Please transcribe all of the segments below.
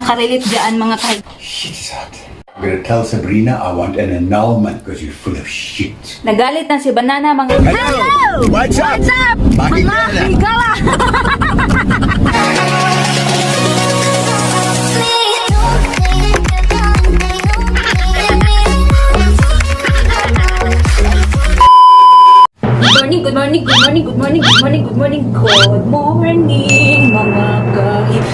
Karelate dyan mga kahigala. Shit's hot. I'm gonna tell Sabrina I want an annulment because you're full of shit. Nagalit na si Banana mga... Hello! What's up? What's up? Mga kahigala! Good morning, good morning, good morning, good morning, good morning, good morning, mga kahigala.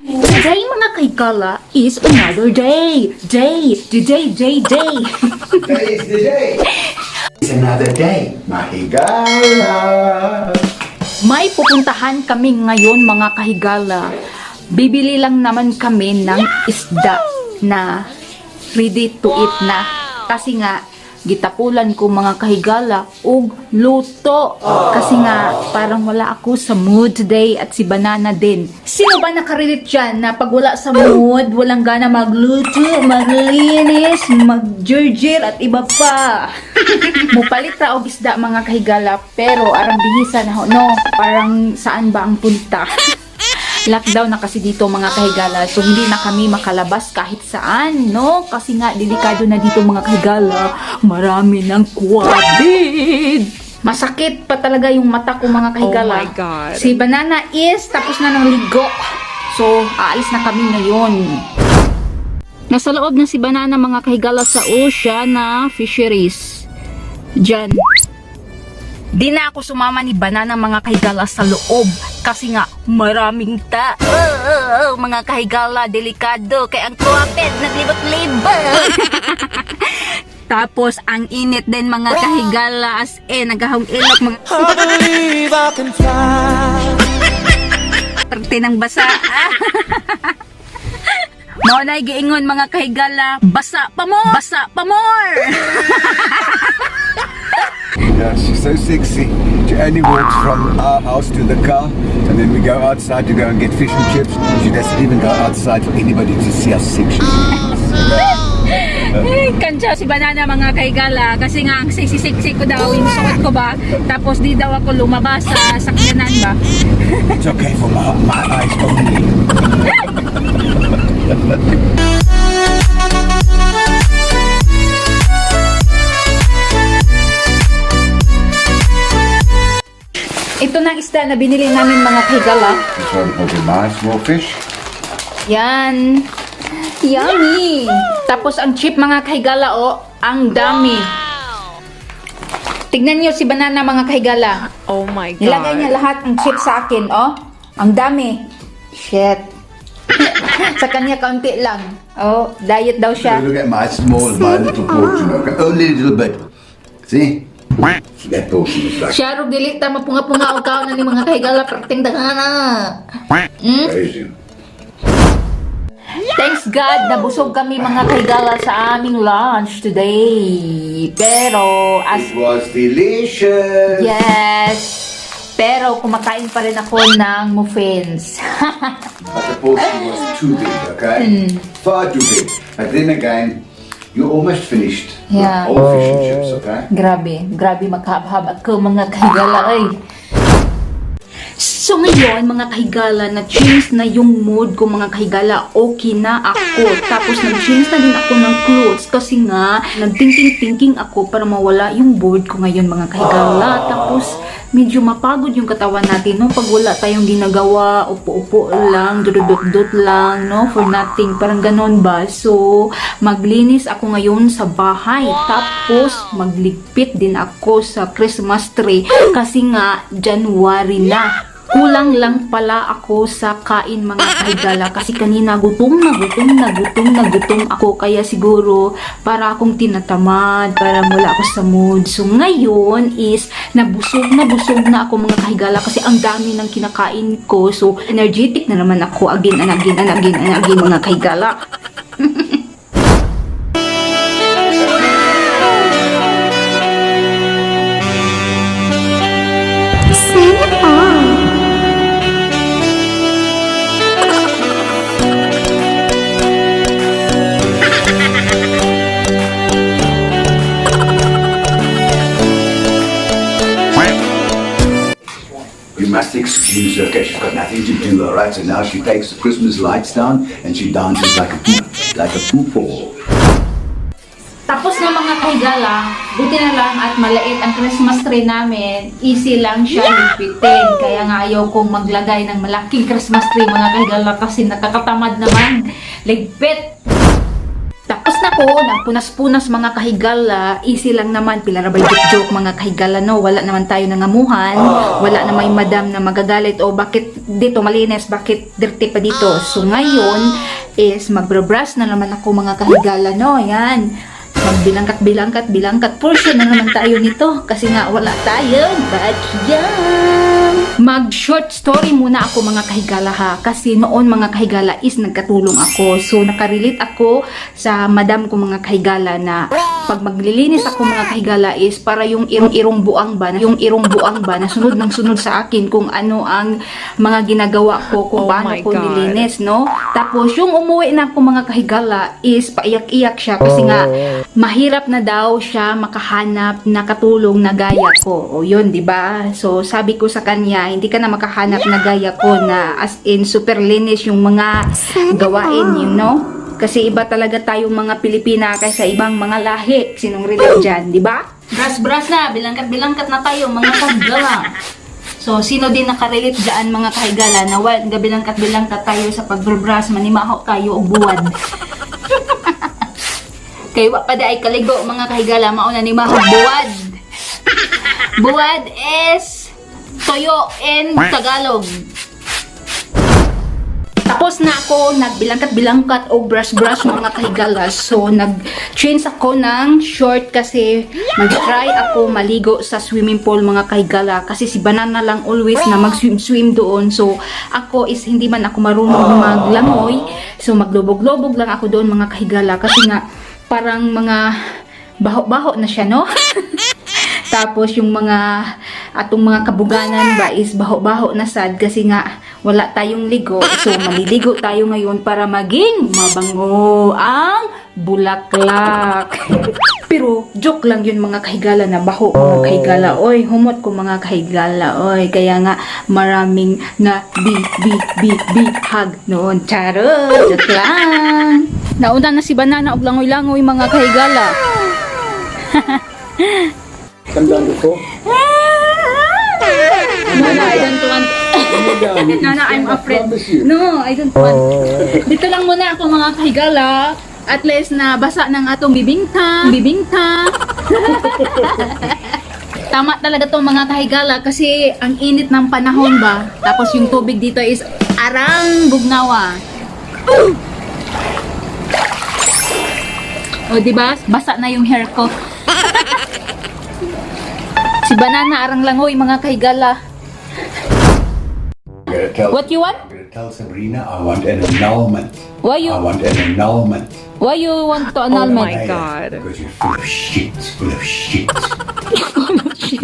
Today, mga kahigala, is another day. Day. Today is the day. It's another day. Mahigala. May pupuntahan kami ngayon, mga kahigala. Bibili lang naman kami ng isda na ready to eat na. Kasi nga, gitapulan ko mga kahigala og luto. Kasi nga, parang wala ako sa mood today at si Banana din. Sino ba nakarelate dyan na pag wala sa mood, walang gana magluto, maglinis, magjurjir at iba pa? Mupalit ra og isda mga kahigala, pero arang bihisa na ho, no? Parang saan ba ang punta? Lockdown na kasi dito mga kahigala, so hindi na kami makalabas kahit saan, no? Kasi nga, delikado na dito mga kahigala, marami ng COVID. Masakit pa talaga yung mata ko mga kahigala. Oh my God. Si Banana is tapos na ng ligo. So, aalis na kami ngayon. Nasa loob na si Banana mga kahigala sa Oceana Fisheries. Diyan. Di na ako sumama ni Banana mga kahigala sa loob kasi nga maraming mga kahigala, delikado kaya ang kuwapit naglibot-libot. Tapos ang init din mga kahigala, as naghahong ilok mga I believe I can fly. parte ng basa. Mao na giingon mga kahigala, basa pa more, basa pa more. Yeah, she's so sexy. She only walks from our house to the car, and then we go outside to go and get fish and chips. She doesn't even go outside for anybody to see how sexy she is. Kantsa si Banana mga kahigala kasi nga ang sexy-sexy ko daw yung suot ko ba, tapos di daw ako lumabas sa sakyanan ba. It's okay for my eyes only. Ito na isda na binili namin mga kahigala. This one will be my small fish. Yan. Yummy! Tapos ang chip mga kahigala, oh, ang dami. Tignan nyo si Banana mga kahigala. Oh my God. Nilagay niya lahat ng chip sa akin, oh. Ang dami. Shit. Sa kanya kaunti lang. Oh, diet daw siya. Look at my little portion. Okay? Only a little bit. See? That portion is like Siya ro dili ta mapunga-punga og kaon na ni mga kahigala perting dagana. crazy. Thanks God, nabusog kami mga kahigala sa aming lunch today. Pero It was delicious. yes, pero kumakain pa rin ako ng muffins. But the portion was too big, okay? Far too big. But then again, you're almost finished. Yeah. With all fish and chips, okay? Grabe maghab-hab ako mga kahigala ay. So ngayon mga kahigala, na-change na yung mood ko mga kahigala, okay na ako. Tapos nag-change na din ako ng clothes kasi nga nag-thinking ako para mawala yung bored ko ngayon mga kahigala. Tapos medyo mapagod yung katawan natin, no? Pag wala tayong ginagawa, upo-upo lang, dudut-dut lang, no? For nothing, parang ganon ba? So, maglinis ako ngayon sa bahay. Tapos, magligpit din ako sa Christmas tree kasi nga, January na. Kulang lang pala ako sa kain mga kahigala kasi kanina gutom ako kaya siguro para akong tinatamad, para wala ako sa mood. So ngayon is nabusog na ako mga kahigala kasi ang dami ng kinakain ko. So energetic na naman ako again mga kahigala. You must excuse her, okay? She's got nothing to do, all right? So now she takes the Christmas lights down and she dances like a poo-poo. Tapos na mga kahigala, buti na lang at maliit ang Christmas tree namin, easy lang siya lipitin. Kaya nga ayaw kong maglagay ng malaking Christmas tree mga kahigala kasi nakakatamad naman ligpit. Tapos na ko, nagpunas-punas mga kahigala, easy lang naman, pilarabay joke mga kahigala, no? Wala naman tayo nangamuhan, wala na may madam na magagalit, o bakit dito malinis, bakit dirty pa dito. So ngayon is magbra-brush na naman ako mga kahigala, no? Yan. Magbilangkat, portion na naman tayo nito kasi nga wala tayong bagyang. Mag-short story muna ako mga kahigala ha, kasi noon mga kahigala is nagkatulong ako. So nakarelate ako sa madam ko mga kahigala na pag maglilinis ako mga kahigala is para yung irong buang ba na sunod ng sunod sa akin kung ano ang mga ginagawa ko, kung paano ko nilinis, no? Tapos yung umuwi na ako mga kahigala is paiyak-iyak siya kasi nga mahirap na daw siya makahanap na katulong na gaya ko. O yun, di ba? So sabi ko sa kanya, hindi ka na makahanap na gaya ko na as in super linis yung mga gawain, you know? Kasi iba talaga tayong mga Pilipina kaysa ibang mga lahi. Sinong relate dyan, di ba? Bras na, bilangkat na tayo mga kahigala. So, sino din nakarelate dyan mga kahigala na bilangkat tayo sa pagbras, manimahaw tayo o buwad. Kaya wa pa ay kaligo mga kahigala, mauna ni mahal buwad. Buwad is toyo in Tagalog. Tapos na ako nagbilangkat o brush mga kahigala. So nag-change ako ng short kasi mag-try ako maligo sa swimming pool mga kahigala. Kasi si Banana lang always na mag-swim doon. So ako is hindi man ako marunong maglangoy. So maglubog-lubog lang ako doon mga kahigala kasi nga parang mga baho-baho na siya, no? Tapos yung atong mga kabuganan ba is baho-baho na sad kasi nga wala tayong ligo. So maliligo tayo ngayon para maging mabango ang bulaklak. Pero joke lang yun mga kahigala na baho mga kahigala. Oy, humot ko mga kahigala. Oy, kaya nga maraming na hug noon. Charot, joke lang. Nauna na si Banana og langoy-langoy mga kahigala. Tandaan ko. Nana, I don't want. Nana, I'm afraid. No, I don't want. Dito lang muna ako mga kahigala. At least na basa ng atong bibingka. Tama talaga to mga kahigala kasi ang init ng panahon ba. Tapos yung tubig dito is arang bugnawa. O diba? Basa na yung hair ko. Si Banana arang langoy mga kahigala. What you want? I'm gonna tell Sabrina I want an annulment. Why you? I want an annulment. Why you want to annulment? Because you're full of shit.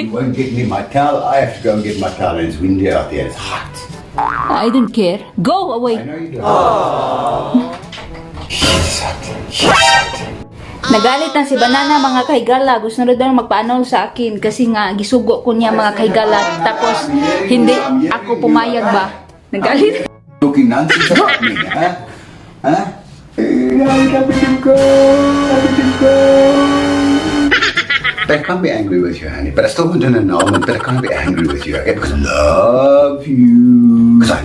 You won't get me my towel. I have to go and get my towel. It's windy out there. It's hot. I don't care. Go I away. know you don't. She's hot. Nagalit na si Banana mga kahigala. Gusto na daw magpa-annul sa akin kasi nga gisugo ko niya mga kahigala. Tapos hindi ako pumayag ba. Nagalit. Talking nonsense about me, huh? Huh? But I can't be angry with you, honey. But I still want an annulment, but I can't be angry with you, okay? Because I love you. But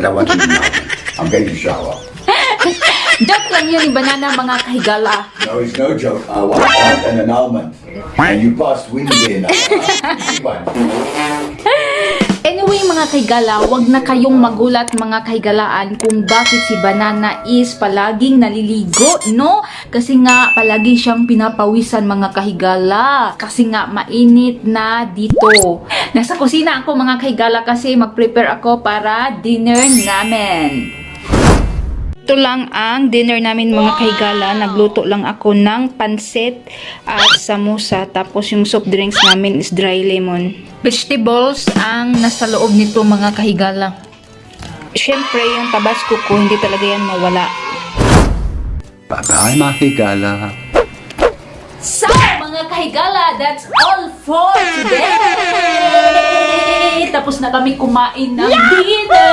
I want an annulment. I'm going to shower. Joke lang yun ni Banana mga kahigala. No, it's no joke. I want an annulment. And you passed windy enough. Anyway mga kahigala, wag na kayong magulat mga kahigalaan kung bakit si Banana is palaging naliligo, no? Kasi nga palagi siyang pinapawisan mga kahigala. Kasi nga mainit na dito. Nasa kusina ako mga kahigala kasi mag-prepare ako para dinner namin. Ito lang ang dinner namin mga kahigala. Nagluto lang ako ng pansit at samosa. Tapos yung soft drinks namin is dry lemon. Vegetables ang nasa loob nito mga kahigala. Siyempre yung tabasco ko hindi talaga yan mawala. Bye-bye, mga higala. So mga mga kahigala, that's all for today! Tapos na kami kumain ng dinner!